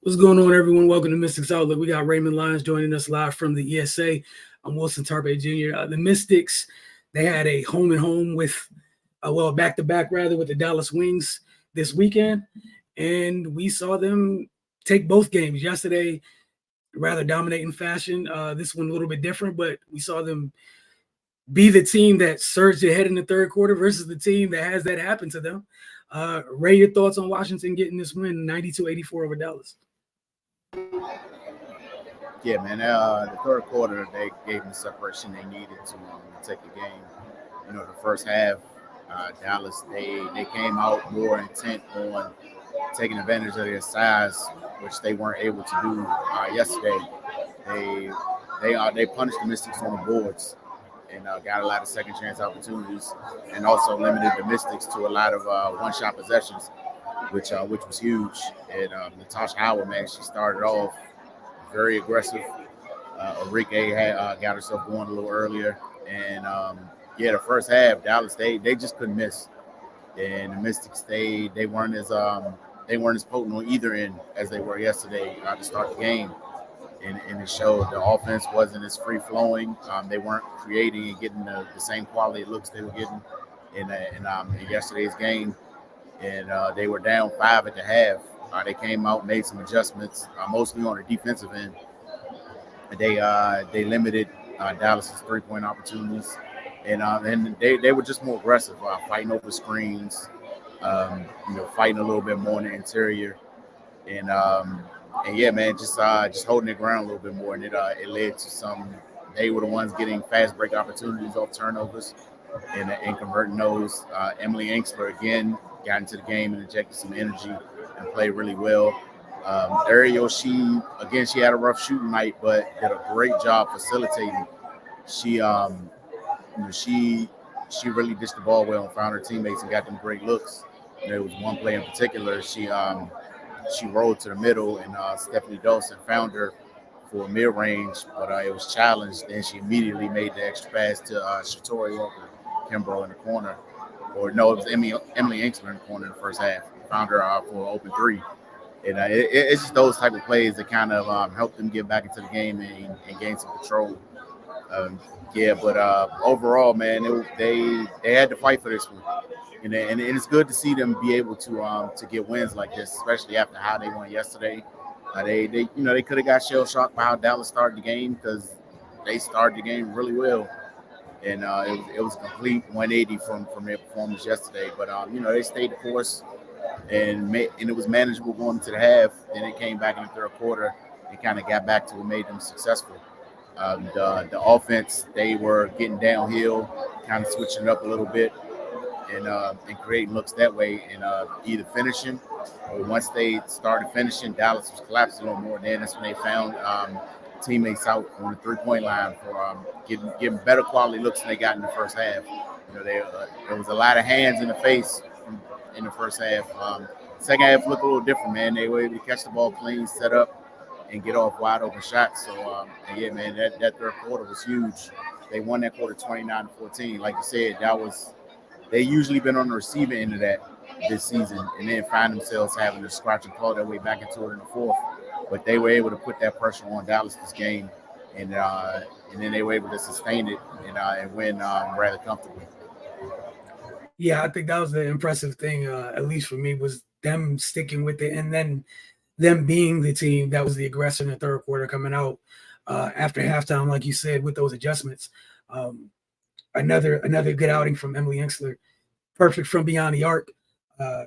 What's going on, everyone? Welcome to Mystics Outlook. We got Raymond Lyons joining us live from the ESA. I'm Wilson Tarpe Jr. The Mystics, they had a home and home with, back-to-back rather, with the Dallas Wings this weekend. And we saw them take both games yesterday, rather dominating fashion. This one a little bit different, but we saw them be the team that surged ahead in the third quarter versus the team that has that happen to them. Ray, your thoughts on Washington getting this win, 92-84 over Dallas? Yeah, man. The third quarter, they gave them the separation they needed to take the game. The first half, Dallas, they came out more intent on taking advantage of their size, which they weren't able to do yesterday. They punished the Mystics on the boards and got a lot of second chance opportunities, and also limited the Mystics to a lot of one-shot possessions, which was huge. And Natasha Howard, man, she started off very aggressive. Enrique had got herself going a little earlier, and the first half, Dallas they just couldn't miss, and the Mystics they weren't as potent on either end as they were yesterday to start the game, and it showed. The offense wasn't as free flowing. They weren't creating and getting the same quality looks they were getting in yesterday's game, and they were down 5 at the half. They came out, made some adjustments, mostly on the defensive end. They limited Dallas's 3-point opportunities, and they were just more aggressive, fighting over screens, fighting a little bit more in the interior, and yeah, man, just holding their ground a little bit more, and it led to some. They were the ones getting fast break opportunities off turnovers, and converting those. Emily Engstler again got into the game and injected some energy and played really well. Ariel, she had a rough shooting night, but did a great job facilitating. She really dished the ball well and found her teammates and got them great looks. There was one play in particular. She rolled to the middle, and Stephanie Dawson found her for mid-range, but it was challenged. Then she immediately made the extra pass to Shatori Walker Kimbrough in the corner. Or no, it was Emily Engstler in the corner in the first half. Found her for an open three. And it's just those type of plays that kind of help them get back into the game and gain some control. But overall, man, they had to fight for this one, and it's good to see them be able to get wins like this, especially after how they won yesterday. They could have got shell shocked by how Dallas started the game, because they started the game really well, and it was a complete 180 from their performance yesterday. But they stayed the course. And it was manageable going into the half. Then it came back in the third quarter and kind of got back to what made them successful. The offense, they were getting downhill, kind of switching it up a little bit, and creating looks that way, and either finishing, or once they started finishing, Dallas was collapsing a little more. Then that's when they found teammates out on the 3-point line for getting better quality looks than they got in the first half. There was a lot of hands in the face in the first half. Second half looked a little different, man. They were able to catch the ball clean, set up, and get off wide open shots. So, man, that third quarter was huge. They won that quarter 29-14. Like you said, they usually been on the receiving end of that this season, and then find themselves having to scratch and claw their way back into it in the fourth. But they were able to put that pressure on Dallas this game, and then they were able to sustain it and win rather comfortably. Yeah, I think that was the impressive thing, at least for me, was them sticking with it, and then them being the team that was the aggressor in the third quarter, coming out after halftime, like you said, with those adjustments. Another good outing from Emily Engstler, perfect from beyond the arc. A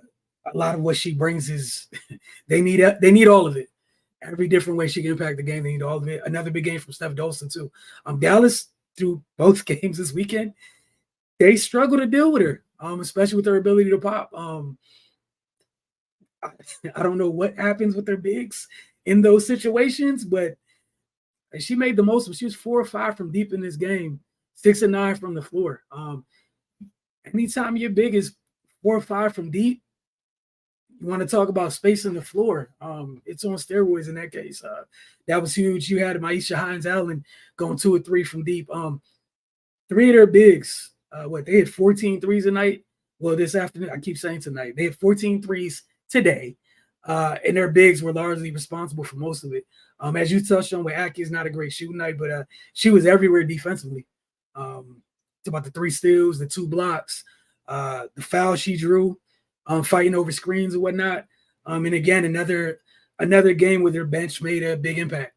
lot of what she brings is they need all of it. Every different way she can impact the game, they need all of it. Another big game from Steph Dolson too. Dallas, through both games this weekend, they struggle to deal with her, especially with her ability to pop. I don't know what happens with their bigs in those situations, but she made the most of it. She was 4 or 5 from deep in this game, 6 and 9 from the floor. Anytime your big is 4 or 5 from deep, you want to talk about spacing the floor. It's on steroids in that case. That was huge. You had Maisha Hines-Allen going 2 or 3 from deep. 3 of their bigs, they had 14 threes a night. Well, this afternoon, I keep saying tonight, they had 14 threes today. and their bigs were largely responsible for most of it. As you touched on, with Aki is not a great shooting night, but she was everywhere defensively. It's about the 3 steals, the 2 blocks, the foul she drew, fighting over screens and whatnot. And again, another game where their bench made a big impact.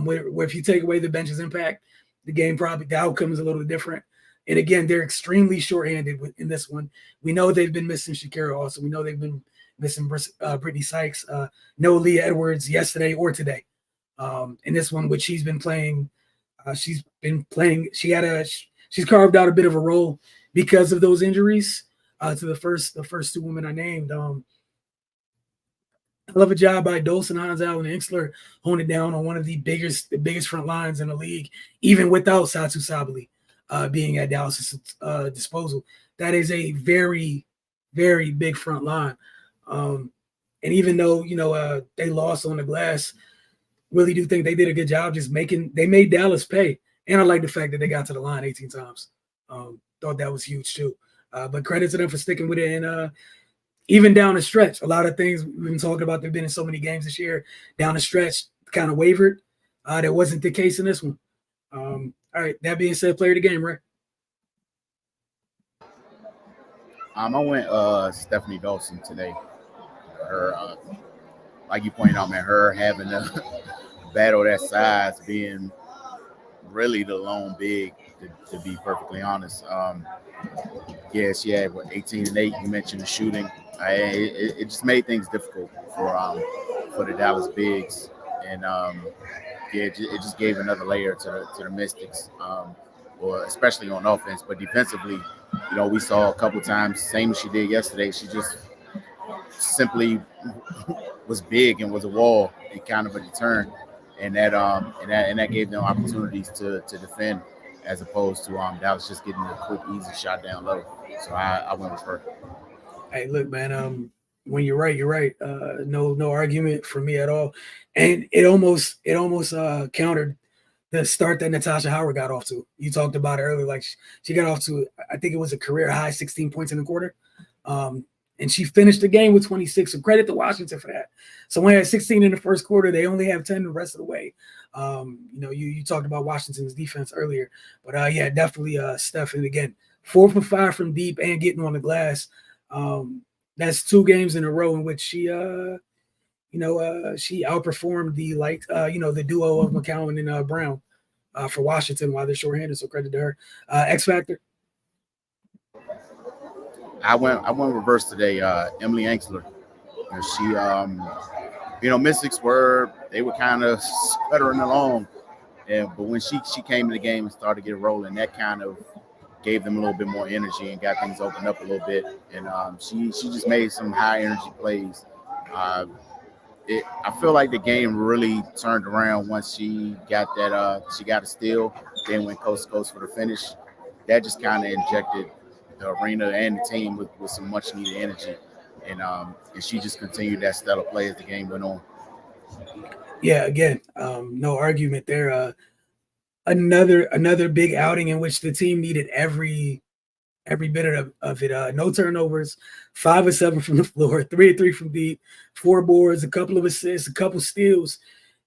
Where if you take away the bench's impact, the outcome is a little different. And again, they're extremely shorthanded in this one. We know they've been missing Shakira also. We know they've been missing Brittany Sykes. No Leah Edwards yesterday or today. In this one, which she's been playing, she's carved out a bit of a role because of those injuries to the first 2 women I named. I love a job by Dolson, Hansel, and Inksler honing down on one of the biggest front lines in the league, even without Satu Sabali being at Dallas' disposal. That is a very, very big front line. And even though, they lost on the glass, really do think they did a good job they made Dallas pay. And I like the fact that they got to the line 18 times. Thought that was huge too. But credit to them for sticking with it. And even down the stretch, a lot of things we've been talking about, they've been in so many games this year, down the stretch kind of wavered. That wasn't the case in this one. All right, that being said, player of the game, right? I went Stephanie Dawson today. Her, like you pointed out, man, her having a battle that size, being really the lone big, to be perfectly honest. Yeah, she had 18 and 8. You mentioned the shooting. It just made things difficult for the Dallas bigs, and it just gave another layer to the Mystics, or especially on offense. But defensively, we saw a couple times, same as she did yesterday. She just simply was big and was a wall and kind of a deterrent, and that gave them opportunities to defend, as opposed to Dallas just getting a quick, easy shot down low. So I went with her. Hey, look, man. When you're right, you're right. No argument for me at all. And it almost countered the start that Natasha Howard got off to. You talked about it earlier. Like she got off to, I think it was a career high 16 points in the quarter. And she finished the game with 26. So credit to Washington for that. So when they had 16 in the first quarter, they only have 10 the rest of the way. You talked about Washington's defense earlier, but yeah, definitely Steph. And again, 4 for 5 from deep and getting on the glass. That's 2 games in a row in which she outperformed the duo of McCowan and Brown for Washington while they're shorthanded. So credit to her. X Factor. I went reverse today. Emily Anksler. She, Mystics were kind of sputtering along, but when she came in the game and started to get rolling, that kind of gave them a little bit more energy and got things opened up a little bit. And she just made some high energy plays. I feel like the game really turned around once she got that. She got a steal, then went coast to coast for the finish. That just kind of injected the arena and the team with some much needed energy, and she just continued that stellar play as the game went on. Yeah, again, no argument there. Another big outing in which the team needed every bit of it. No turnovers, 5 of 7 from the floor, 3 of 3 from deep, 4 boards, a couple of assists, a couple steals,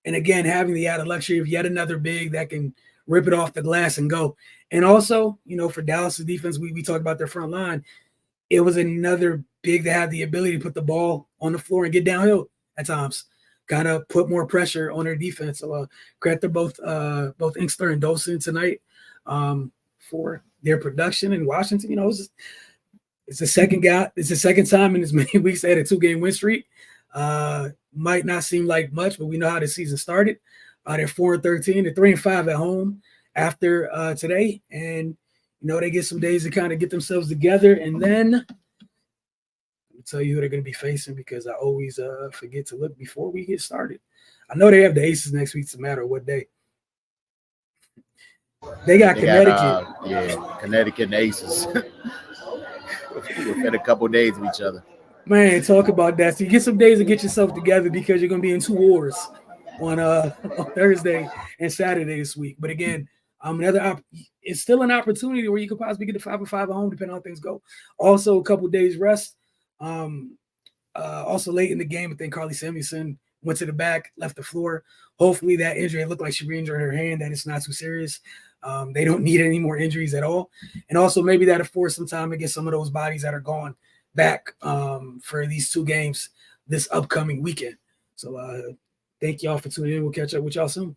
and again having the added luxury of yet another big that can rip it off the glass and go. And also, for Dallas' defense, we talked about their front line. It was another big that had the ability to put the ball on the floor and get downhill at times. Kind of put more pressure on their defense. So credit to both Inkster and Dolson tonight for their production in Washington. It's the second time in as many weeks they had a 2-game win streak. Might not seem like much, but we know how the season started. They're 4-13. They're 3-5 at home after today, and they get some days to kind of get themselves together, and then let me tell you who they're going to be facing, because I always forget to look before we get started. I know they have the Aces next week, no matter what day. They got Connecticut. Connecticut and Aces. Within a couple of days of each other. Man, talk about that. So you get some days to get yourself together, because you're going to be in 2 wars on Thursday and Saturday this week. But again, it's still an opportunity where you could possibly get the 5-5 at home, depending on how things go. Also, a couple of days rest. Also late in the game, I think Carly Samuelson went to the back, left the floor. Hopefully that injury, it looked like she re-injured her hand, that it's not too serious. They don't need any more injuries at all. And also maybe that'll force some time to get some of those bodies that are gone back for these 2 games this upcoming weekend. So thank y'all for tuning in. We'll catch up with y'all soon.